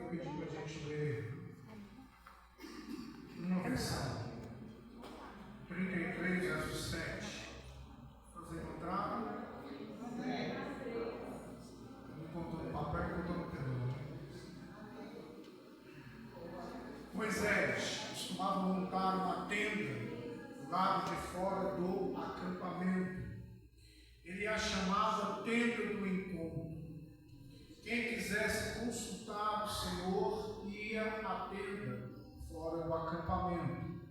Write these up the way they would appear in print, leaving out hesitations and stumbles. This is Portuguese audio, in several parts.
vou pedir para a gente ler uma versão, 33, verso 7. Vocês encontraram? Encontrou no papel e encontrou no telão. Moisés costumava montar uma tenda do lado de fora do acampamento. Ele a chamava tenda do encontro. Quem quisesse consultar o Senhor ia à tenda fora do acampamento.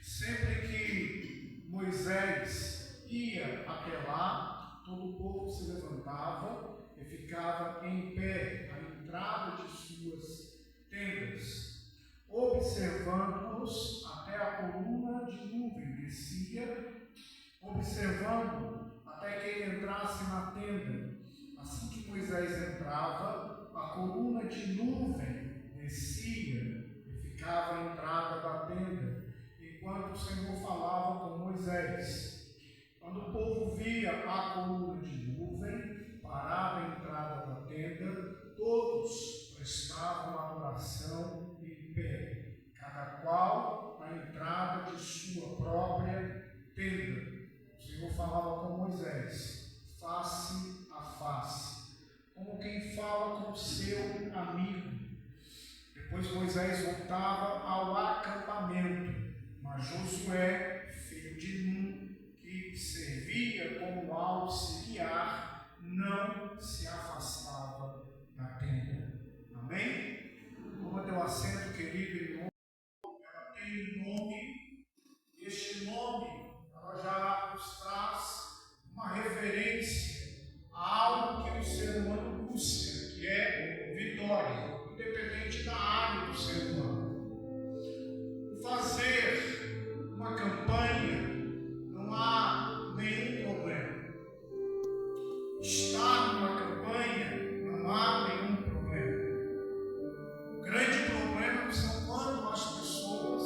Sempre que Moisés ia até lá, todo o povo se levantava e ficava em pé à entrada de suas tendas, observando-os até a coluna de nuvem descia, observando até que ele entrasse na tenda. Assim que Moisés entrava, a coluna de nuvem descia e ficava à entrada da tenda, enquanto o Senhor falava com Moisés. Quando o povo via a coluna de nuvem parada à entrada da tenda, todos prestavam adoração em pé, cada qual na entrada de sua própria tenda. O Senhor falava com Moisés, face a face, como quem fala com seu amigo. Depois Moisés voltava ao acampamento, mas Josué, filho de Nun, que servia como auxiliar, não se afastava da tenda. Amém? Toma teu assento, querido, ela tem um nome. Este nome ela já nos traz uma referência a algo que o ser humano busca, que é vitória, independente da área do ser humano. Fazer uma campanha não há nenhum problema. Estar numa campanha não há nenhum problema. O grande problema são quando as pessoas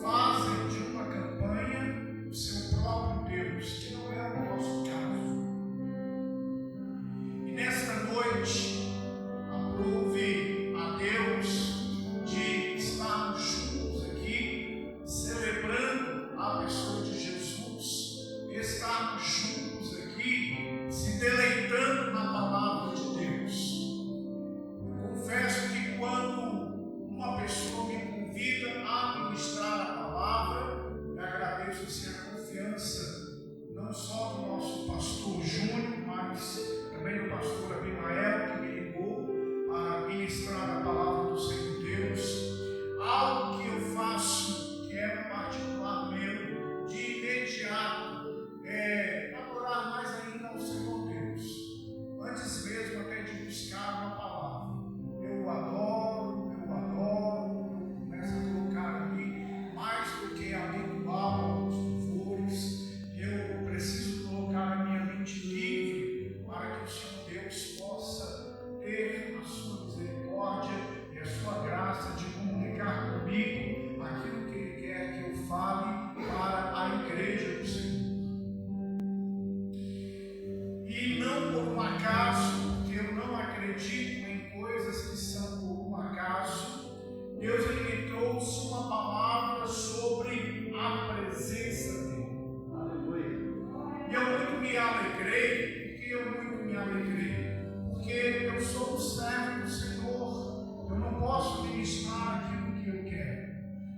fazem de uma campanha o seu próprio Deus, que não é o nosso caso. E nesta noite, aprove a Deus de estarmos juntos aqui, celebrando a pessoa de Jesus, estarmos juntos aqui, se deleitando na palavra de Deus. Eu confesso que quando uma pessoa me convida a ministrar a palavra, eu agradeço a confiança, não só do nosso pastor Júnior, mas também do pastor Abimael, que me ligou a ministrar a palavra do Senhor Deus. Algo que eu faço, que é particular meu, de imediato, adorar mais ainda ao Senhor Deus, antes mesmo até de buscar uma palavra. Eu adoro, eu começo a colocar ali, mais do que habitual, os louvores, eu preciso colocar a minha mente livre para que o Senhor Deus possa ter a sua misericórdia e a sua graça de comunicar comigo aquilo que Ele quer que eu fale para a igreja do Senhor. E não por um acaso, porque eu não acredito em coisas que são por um acaso, Deus ele me trouxe uma palavra sobre a presença dele. Aleluia. E eu muito me alegrei, porque eu sou um servo do Senhor. Eu não posso ministrar aquilo que eu quero.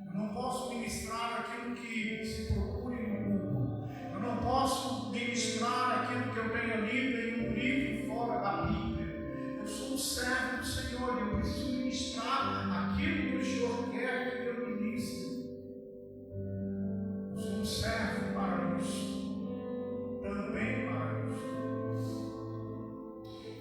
Eu não posso ministrar aquilo que se procura no Google. Eu não posso ministrar aquilo que eu tenho lido em um livro fora da Bíblia. Eu sou um servo do Senhor e eu preciso ministrar aquilo que o Senhor quer que eu ministre. Eu sou um servo para isso, também para isso.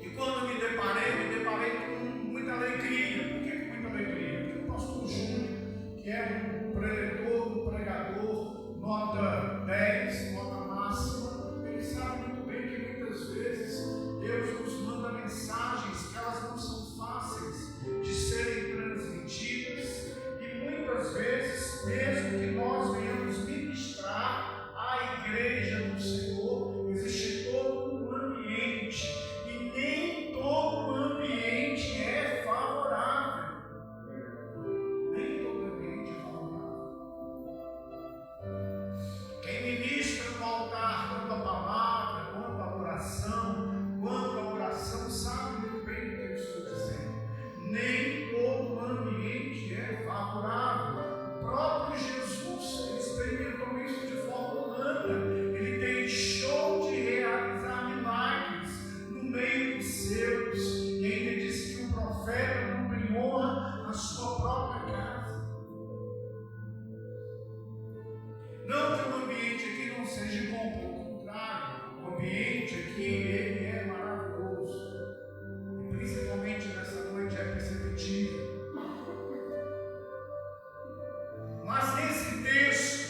E quando me deparei com muita alegria. Por que com muita alegria? Porque o pastor Júnior, que é um preletor, um pregador, nota 10, nota máxima, ele sabe muito bem que muitas vezes Deus nos manda mensagens que elas não são fáceis de serem transmitidas, e muitas vezes, mesmo que nós venhamos ministrar à igreja do Senhor, existe todo um ambiente, e nem todo o ambiente é favorável. seus, e ainda disse que o profeta não tem honra na sua própria casa. Não que o ambiente aqui não seja bom, pelo contrário, o ambiente aqui ele é maravilhoso, e principalmente nessa noite é perceptível. Mas nesse texto,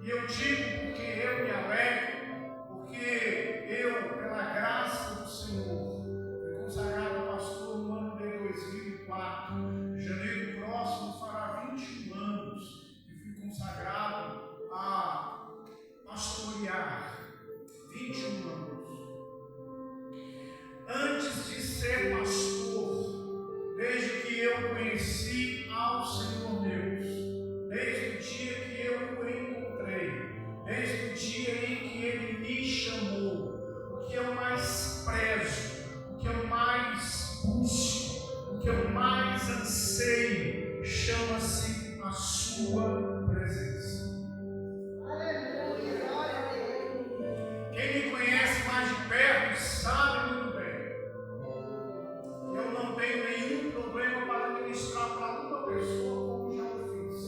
e eu digo porque eu me alegro, porque eu, pela graça do Senhor, fui consagrado pastor no ano de 2004. Em janeiro próximo fará 21 anos que fui consagrado a pastorear. 21 anos. Antes de ser pastor, desde que eu conheci ao Senhor Deus, desde o dia que eu o encontrei, desde o dia em que Ele me chamou, o que eu mais prezo, o que eu mais busco, o que eu mais anseio, chama-se a Sua presença. Quem me conhece mais de perto sabe muito bem que eu não tenho nenhum problema para ministrar para uma pessoa como já o fiz.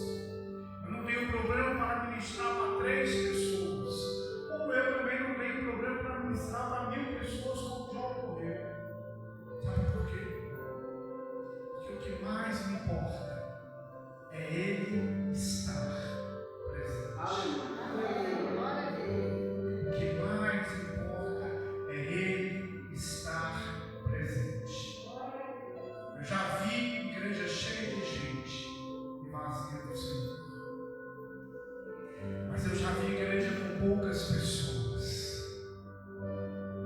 Eu não tenho problema para ministrar para 3 pessoas, como eu também não tenho problema para ministrar para 1000 pessoas como já ocorreu. Sabe por quê? Porque o que mais me importa é Ele estar presente. O que mais importa é Ele estar presente. Eu já vi igreja cheia de gente e vazia do Senhor. Mas eu já vi igreja com poucas pessoas.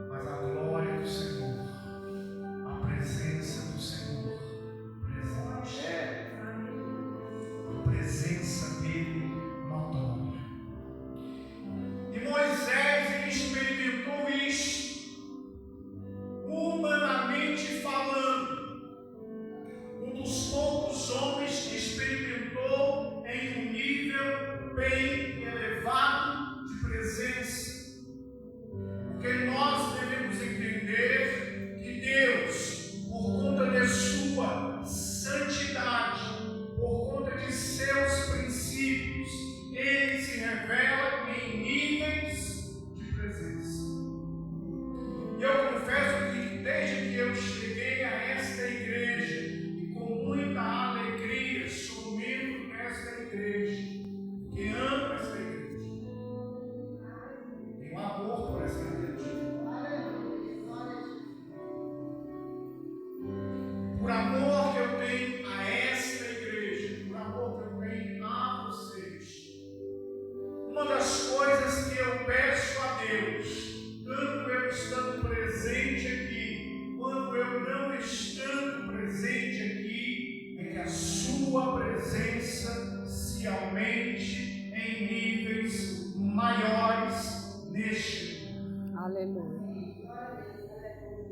Mas a glória do Senhor, a presença do Senhor presente. A presença dele notória. E Moisés ele experimentou isto, humanamente falando. Um dos poucos homens que experimentou em um nível bem elevado de presença. Porque nós devemos entender que Deus, por conta de sua santidade, por conta de seus princípios, Ele se revela em níveis de presença. E eu confesso que desde que eu cheguei a esta igreja, e com muita alegria sou membro desta igreja, que amo esta igreja, tenho amor por esta igreja. Por amor que eu tenho a esta igreja, por amor que eu tenho a vocês, uma das coisas que eu peço a Deus, tanto eu estando presente aqui, quanto eu não estando presente aqui, é que a Sua presença se aumente em níveis maiores neste mundo. Aleluia.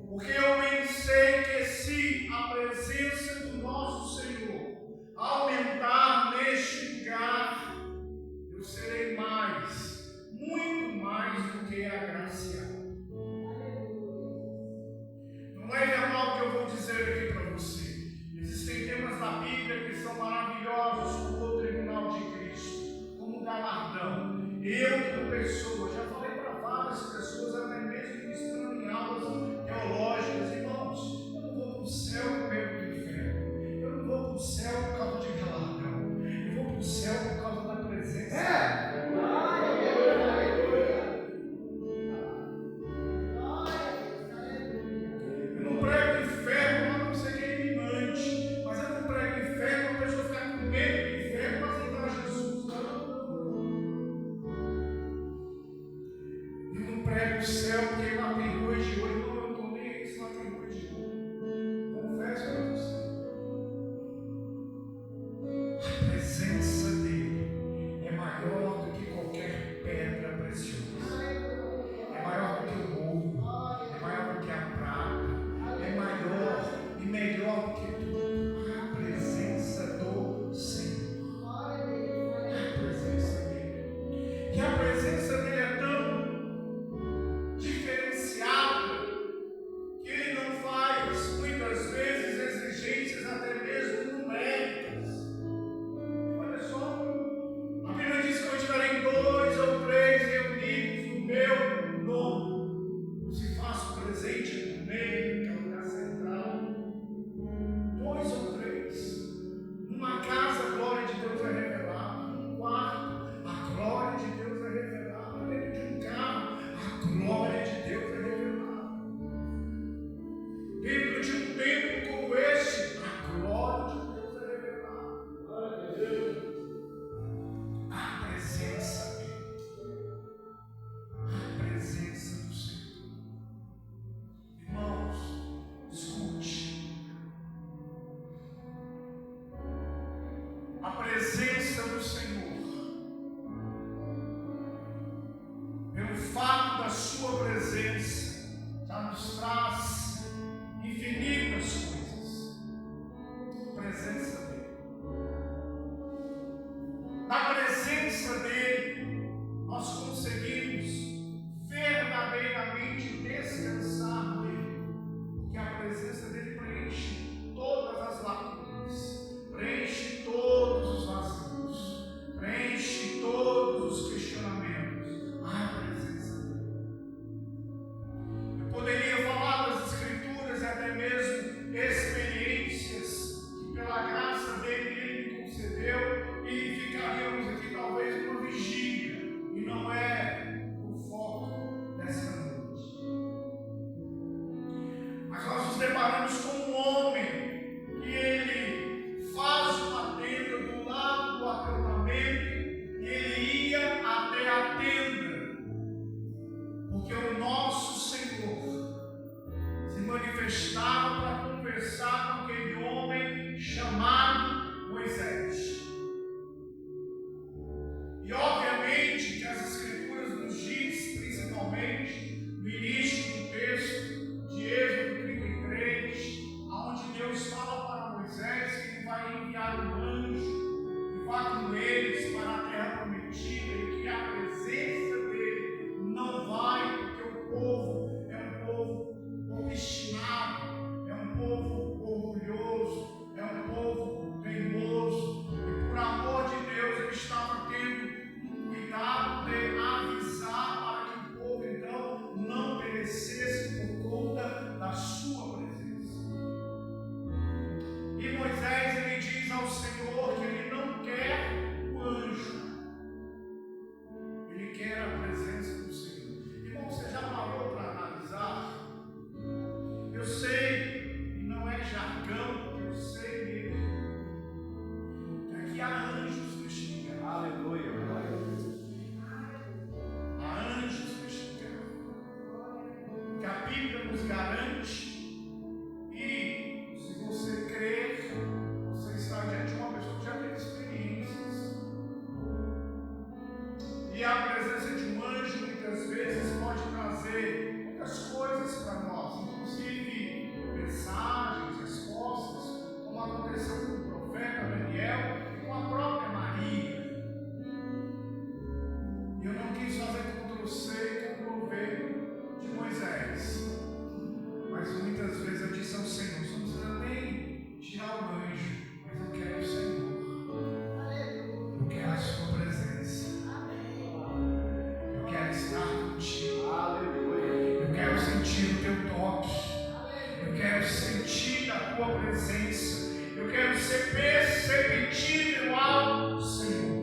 Porque eu bem sei que se a presença do nosso Senhor aumentar neste lugar, eu serei mais, muito mais do que agraciado. Não é verbal que eu vou dizer aqui para você. Existem temas da Bíblia que são maravilhosos, como o tribunal de Cristo, como o galardão. Eu, como pessoa, já falei para várias pessoas, até mesmo ministrando em aulas teológicas, de um tempo como este, a glória de Deus é revelada. A presença dele. A presença do Senhor. Irmãos, escute. A presença do Senhor, pelo fato da sua presença, já nos traz infinitas coisas. A presença dele. Na presença dele, nós conseguimos verdadeiramente descansar nele, porque a presença dele preenche todas as lacunas, preenche todos os vazios, preenche todos os questionamentos. A presença dele. Eu poderia falar das Escrituras e até mesmo experiências que pela graça dele ele me concedeu, e ficaríamos aqui talvez numa vigília, e não é o foco dessa noite. Mas nós nos deparamos com um homem que ele faz uma tenda do lado do acampamento, e ele ia até a tenda, porque o nosso Senhor se manifestava para conversar com aquele homem chamado Moisés. E obviamente que as Escrituras nos diz, principalmente no início do texto de Êxodo 33, onde Deus fala para Moisés que ele vai enviar um anjo e vai com eles para a terra prometida, e que a presença dele não vai, porque o povo é um povo obstinado, é um povo orgulhoso, é um povo teimoso, e por amor de Deus ele estava tendo cuidado de avisar para que o povo então não perecesse por conta da sua presença. E Moisés ele diz ao Senhor que ele não quer o anjo, ele quer a presença do Senhor. Irmão, você já parou para analisar? Eu sei, e não é jargão, porque eu sei mesmo, que aqui há anjos neste lugar. Aleluia, glória a Deus. Há anjos neste lugar, que a Bíblia nos garante, e se você crer, você está diante de uma pessoa que já teve experiências. E a presença de um anjo muitas vezes pode trazer muitas coisas para nós, inclusive mensagens, respostas, como aconteceu com o profeta Daniel e com a própria Maria. E eu não quis fazer Ctrl-C e Ctrl-V de Moisés, mas muitas vezes eu disse ao Senhor: não precisa nem tirar o anjo, mas eu quero o Senhor, eu quero a sua presença, eu quero estar contigo, eu quero sentir o teu toque, eu quero sentir a tua presença, eu quero ser perceptível ao Senhor.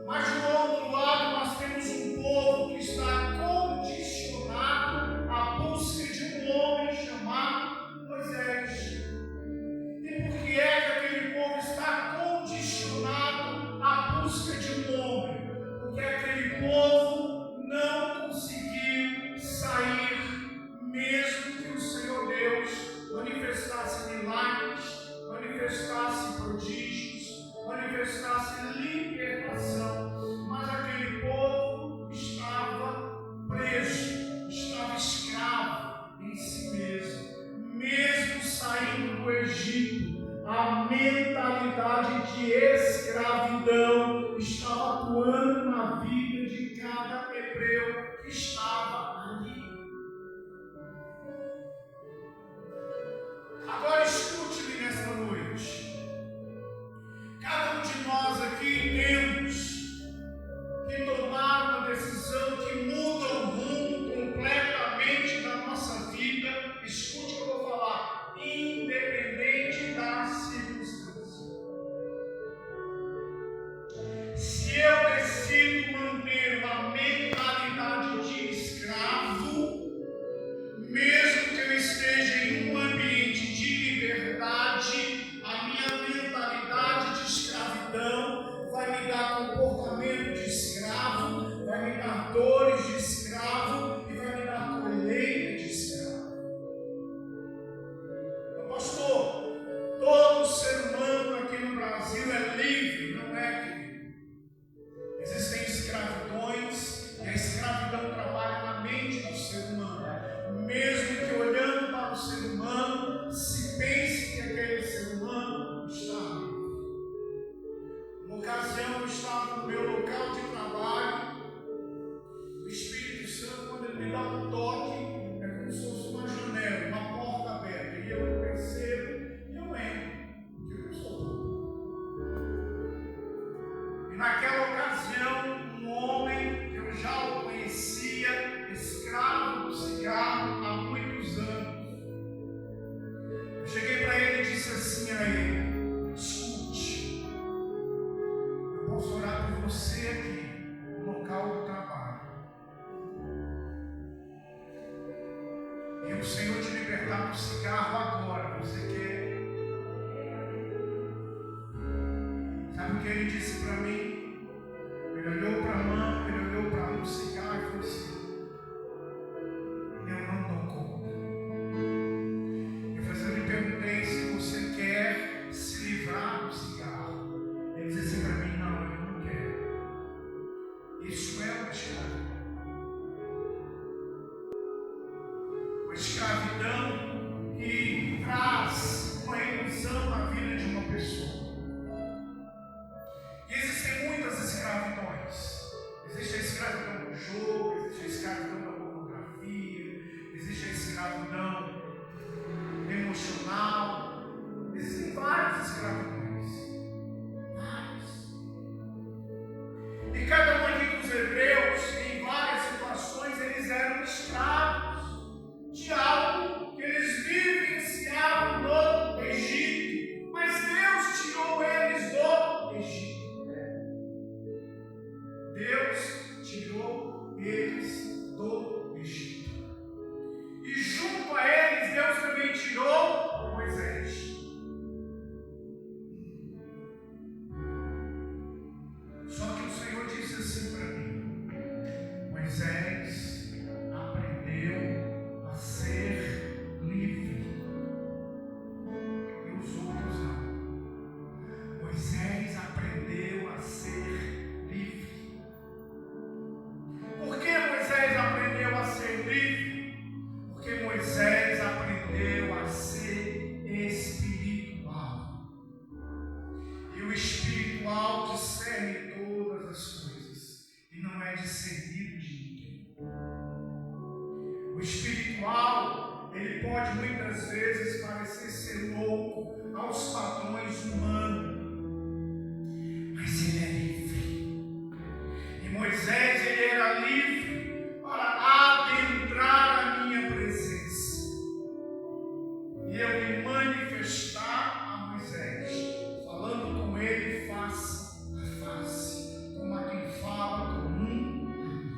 Mas do outro lado nós temos um povo que está condicionado à busca de um homem chamado Moisés. E por que é que aquele povo está condicionado à busca de um homem? Porque aquele povo não conseguiu sair, mesmo que o Senhor Deus manifestasse milagres, manifestasse prodígios, manifestasse libertação, mas aquele povo estava preso, estava escravo em si mesmo. Mesmo saindo do Egito, a mentalidade de escravidão estava atuando na vida de cada hebreu que estava ali. Agora escute-me nesta noite. Cada um de nós aqui temos que tomar uma decisão que muda o rumo completamente da nossa vida. Escute o que eu vou falar, independente da circunstância. esteja em um ambiente de liberdade, a minha mentalidade de escravidão vai me dar comportamento de escravo, vai me dar dores de escravo e vai me dar colheita de escravo. Pastor, todo ser humano aqui no Brasil é livre, não é, querido? Existem escravidões e a escravidão trabalha na mente do ser humano. Mesmo que olhando para o ser humano, se pense que aquele ser humano está livre. Uma ocasião eu estava no meu local de trabalho, o Espírito Santo, quando ele me dá um toque, é como se fosse uma janela, uma porta aberta, e eu percebo e eu entro, porque eu sou. E naquela ocasião, um homem que eu já o conhecia, escravo do cigarro há muitos anos, eu cheguei para ele e disse assim a ele: escute, eu posso orar por você aqui no local do trabalho, e o Senhor te libertar do cigarro agora, você quer? Sabe o que ele disse para mim? Ele olhou para a mão, ele olhou para um cigarro e falou assim: eu não dou conta. Eu lhe perguntei se você quer se livrar do cigarro. Ele disse assim para mim: não, eu não quero. Isso é uma escravidão. Uma escravidão que traz uma ilusão na vida de uma pessoa. E existem muitas escravidões. Existe a escravidão do jogo, existe a escravidão da pornografia, existe a escravidão emocional. Existem várias escravidões. Várias. E cada um aqui dos hebreus, em várias situações, eles eram escravos de algo que eles vivenciavam no Egito. Mas Deus tirou eles do Egito. Deus tirou eles do Egito. E junto a eles, Deus também tirou Moisés. Só que o Senhor disse assim para mim: Moisés aprendeu a ser livre. E os outros não. Moisés aprendeu a ser livre. Por que Moisés aprendeu a ser livre? Porque Moisés aprendeu a ser espiritual. E o espiritual discerne todas as coisas e não é discernido de ninguém. O espiritual, ele pode muitas vezes parecer ser louco aos padrões humanos, mas ele é livre. E Moisés, ele era livre para adentrar a minha presença. E eu me manifestar a Moisés, falando com ele face a face, como a quem fala com um amigo.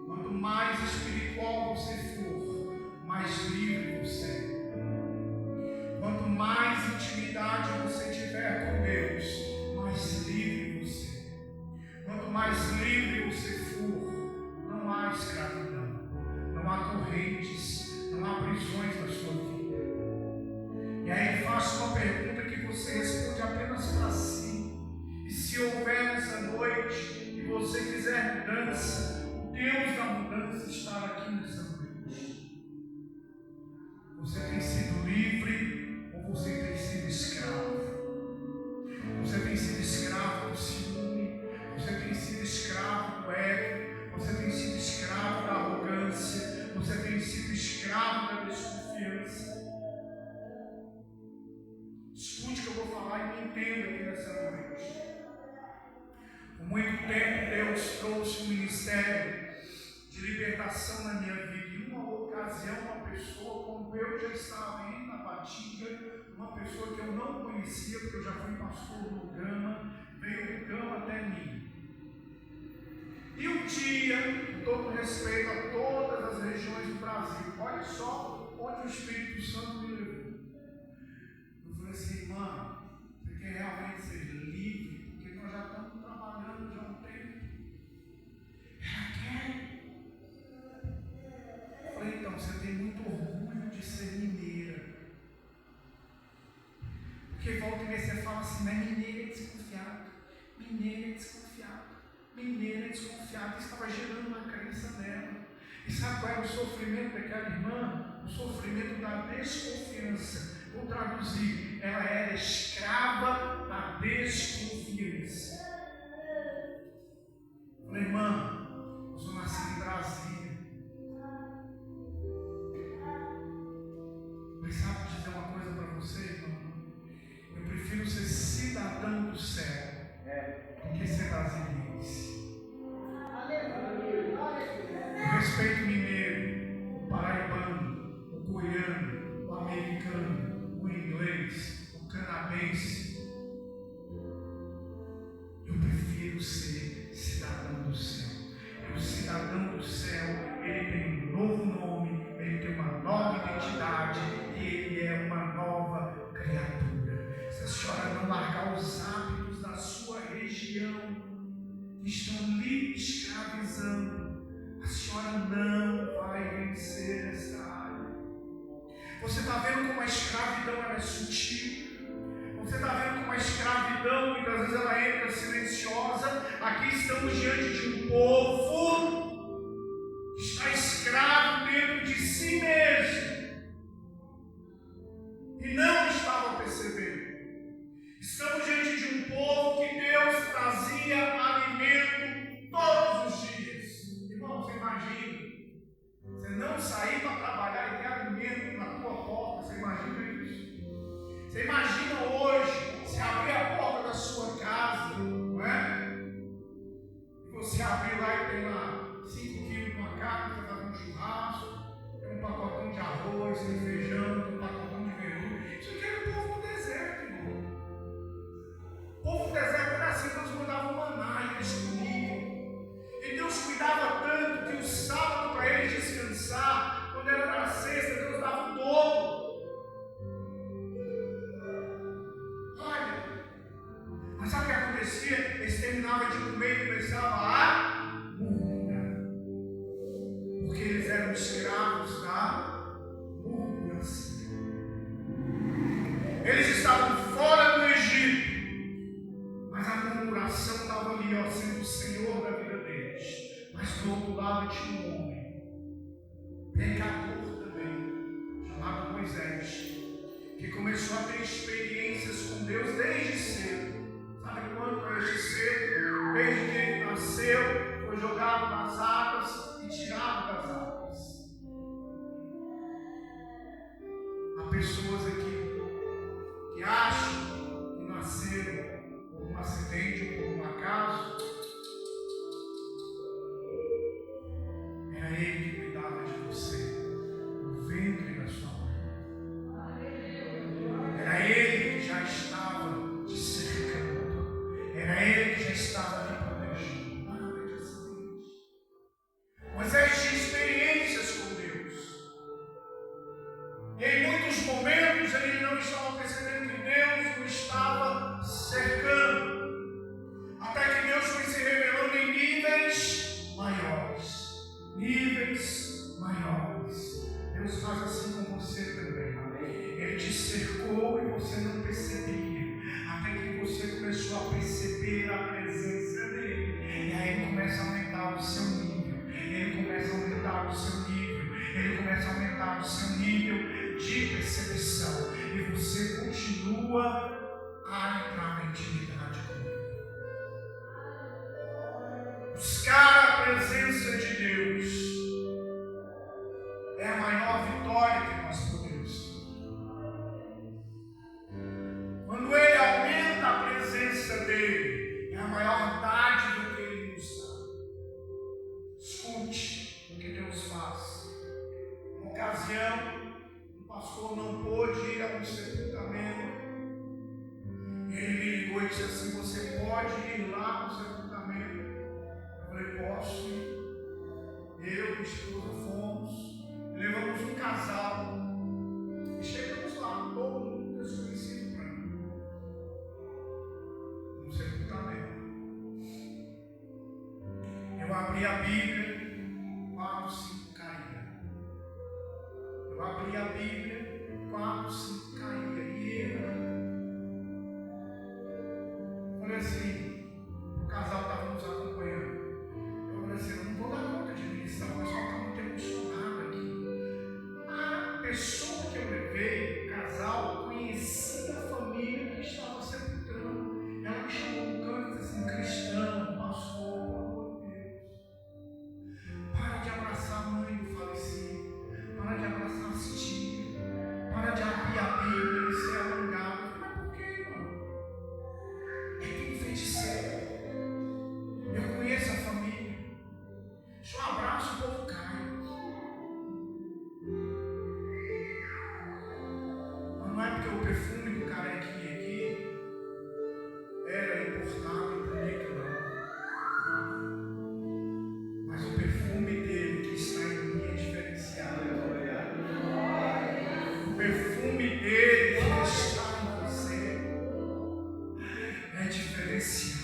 Quanto mais espiritual você for, mais livre você é. Quanto mais intimidade você tiver com Deus, mais livre você é. Quanto mais livre você for, não há escravidão, não há correntes, não há prisões na sua vida. E aí ele faz uma pergunta que você responde apenas para si. E se houver nessa noite e você quiser mudança, o Deus da mudança está aqui nessa noite. Você tem sido livre ou você tem sido escravo? Você tem sido escravo do ciúme, você tem sido escravo do ego, você tem sido escravo da arrogância, você tem sido escravo da desconfiança. Escute o que eu vou falar e me entenda aqui nessa noite. Por muito tempo Deus trouxe um ministério de libertação na minha vida. Em uma ocasião, uma pessoa, quando eu já estava em Tabatinga, uma pessoa que eu não conhecia, porque eu já fui pastor no Gama, veio do Gama até mim. E um dia, com todo respeito a todas as regiões do Brasil, olha só onde o Espírito Santo me levou. Eu falei assim, irmã, você quer realmente ser livre? Porque nós já estamos trabalhando já há um tempo. Ela quer. Eu falei, então, você tem muito orgulho de ser mineira. Porque volta e meia você fala assim, mas mineira é desconfiado. Mineira é desconfiado. Mineira é desconfiado. Isso estava gerando uma crença nela. E sabe qual é o sofrimento daquela irmã? O sofrimento da desconfiança. Vou traduzir. Ela era escrava da desconfiança. Falei, irmã, eu sou nascido em Brasília. Mas sabe dizer uma coisa para você, irmão? Eu prefiro ser cidadão do céu do que ser brasiliense. Eu respeito o mineiro, o paraibano, o goiano, o americano, o inglês, o canadense. Eu prefiro ser cidadão do céu. E o cidadão do céu, ele tem um novo nome, ele tem uma nova identidade e ele é uma nova criatura. Se a senhora não largar os hábitos da sua região que estão lhe escravizando, a senhora não vai vencer essa área. Você está vendo como a escravidão ela é sutil? Você está vendo como a escravidão muitas vezes ela entra silenciosa? Aqui estamos diante de um povo que está escravo dentro de si mesmo e não estava percebendo. Estamos diante de um povo que Deus trazia alimento todos os dias. Irmão, você imagina, você não sair para trabalhar e ter alimento na tua porta, você imagina isso? Você imagina hoje, se abrir a porta da sua casa, não é? E você abrir lá e tem lá 5 quilos de uma carne, você faz um churrasco, tem um pacotão de arroz, tem feijão, tem um pacotão de verdura. Isso aqui era o povo do deserto, irmão. O povo do deserto era assim, Deus mandava um maná e eles comiam. E Deus cuidava tanto que o sábado para eles descansar, quando era na sexta, Deus dava o dobro. Olha, mas sabe o que acontecia? Eles terminavam de comer e começavam a murmurar. Porque eles eram escravos da murmuração. Eles estavam fora do Egito, mas a murmuração estava ali, ó, sendo o Senhor da vida deles. Mas do outro lado tinha um homem, pecador também, chamado Moisés, que começou a ter experiências com Deus desde cedo. Sabe quando? Desde cedo, desde que ele nasceu, foi jogado nas águas e tirado das águas. Há pessoas aqui que acham que nasceram por um acidente ou por um acaso. Era ele que cuidava de você no ventre da sua mãe. Era ele que já estava te cercando. Era ele que já estava te protegendo. Nada disso. Moisés tinha experiências com Deus. E em muitos momentos ele não estava percebendo que Deus o estava cercando. Até que Deus foi se revelando em níveis maiores. Níveis maiores. Deus faz assim com você também. Ele te cercou e você não percebia. Até que você começou a perceber a presença dele. E aí ele começa a aumentar o seu nível. Ele começa a aumentar o seu nível. Ele começa a aumentar o seu nível de percepção. E você continua a entrar na intimidade com ele. Buscar a presença de Deus é a maior vitória que nós podemos ter. Quando ele aumenta a presença dele, é a maior dádiva que ele nos dá. Escute o que Deus faz. Uma ocasião, o pastor não pôde ir a um sepultamento. Ele me ligou e disse assim: você pode ir lá no sepultamento? Eu falei: posso ir. Eu e a esposa fomos, levamos um abri a Bíblia, 4, 5 caía. Eu abri a Bíblia, 4, 5 caía. E eu falei assim, o casal estava nos acompanhando. Eu falei assim, eu não vou dar conta de ministrar, o pessoal está muito emocionado aqui. A pessoa que eu levei, o casal, conhecia a família que estava sepultando. Ela me chamou no canto e disse assim, cristão, pastor, pelo amor de Deus, para de abraçar a mãe do falecido, para de abraçar as tias, para de abrir a Bíblia e ser alongado. Mas por que, mano? É tudo feiticeiro. Eu conheço a família. Se eu abraço, o povo cai. Mas não é porque o perfume do carequinha aqui era importado e bonito, não. Mas o perfume dele que está em mim é diferenciado. O perfume dele que está em você é diferenciado.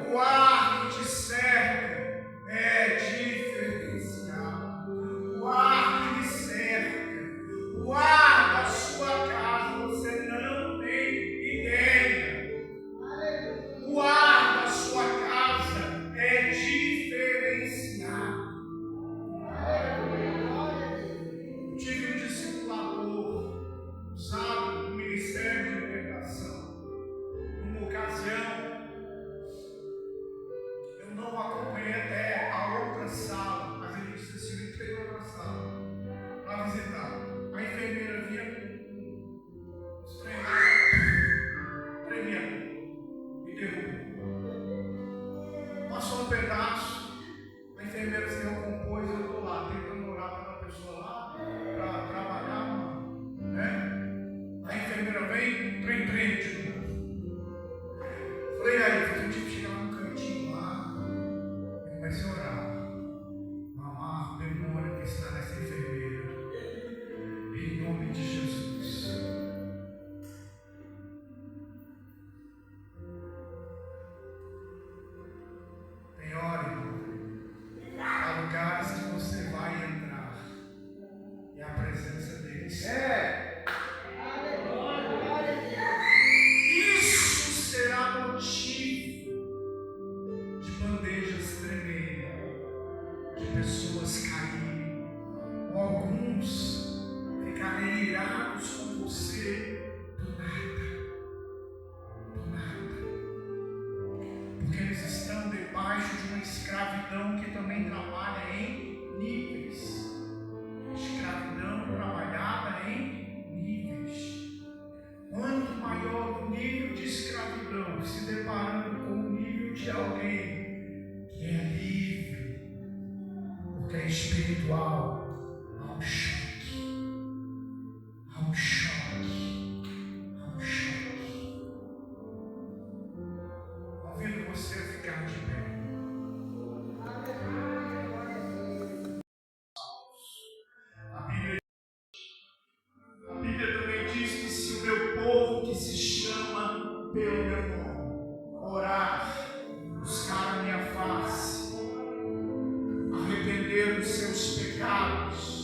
O ar que te cerca é diferenciado. O ar que lhe cerca, o ar da sua casa, você não tem ideia. O ar da sua casa é diferenciado. Eu tive um discipulador usado no Ministério de Libertação. Numa ocasião, eu não acompanhei até a outra sala, mas ele disse assim, eu entrei na outra sala para visitar. A enfermeira vinha com os tremendo, me derrubou. Passou um pedaço, a enfermeira se recompôs, eu estou lá, tentando orar pela pessoa lá, para trabalhar, né? A enfermeira vem, trem de novo. Falei, aí, eu tive que chegar num cantinho lá, eu comecei a orar. Mamar o demônio que está nessa enfermeira, em nome de Jesus. Tem hora, irmão, há lugares que você vai entrar e a presença deles. Isso será motivo de bandejas tremerem, de pessoas caírem, ou alguns ficarem irados com você do nada, porque eles estão debaixo de uma escravidão que também trabalha em níveis. Escravidão trabalhada em níveis. Quanto maior o nível de escravidão, se deparando com o nível de alguém que é livre, porque é espiritual, há um choque. Há um choque. Há um choque. Convido você a ficar de pé. A Bíblia também diz que se o meu povo que se chama pelo meu nome orar, buscar a minha face, arrepender dos seus pecados,